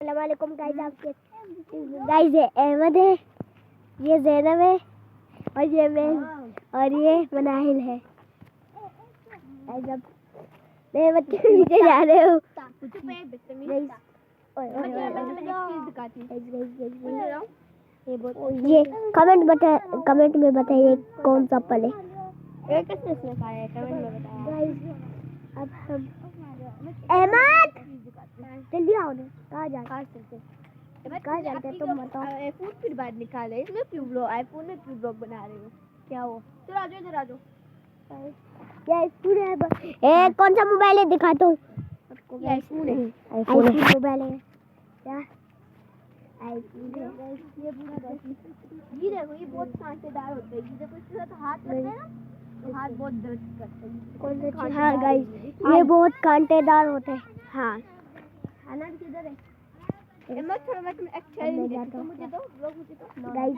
अस्सलामुअलैकुम गाइस, आपके गाइस ये अहमद है, ये ज़ैनब है और ये मैं और ये मनाहिल है। गाइस अब मैं बच्चे नीचे जा रहे हूँ। ये कमेंट में बताइए कौन सा पल है। किसने खाया है कमेंट में बताइए। अब हम अहमद जल्दी आओ ना, कहाँ जाते तुम बताओ। आईफोन फिर बाद निकाले, इसमें क्यों ब्लॉग, आईफोन में क्यों ब्लॉग बना रहे हो, क्या हो। इधर आ जाओ ये आईफोन है। कौन सा मोबाइल है दिखाता हूँ आपको। आईफोन है, आईफोन मोबाइल है क्या, आईफोन है। ये देखो, ये बहुत कांटेदार होते हैं, देखो इसके साथ हाथ लगता है ना तो हाथ बहुत दर्द करते हैं। हाँ गाइस, ये बहुत कांटेदार होते हैं। हाँ अनर किधर है। थोड़ा मैं अच्छा नहीं, मुझे दो, मुझे दो गाइस।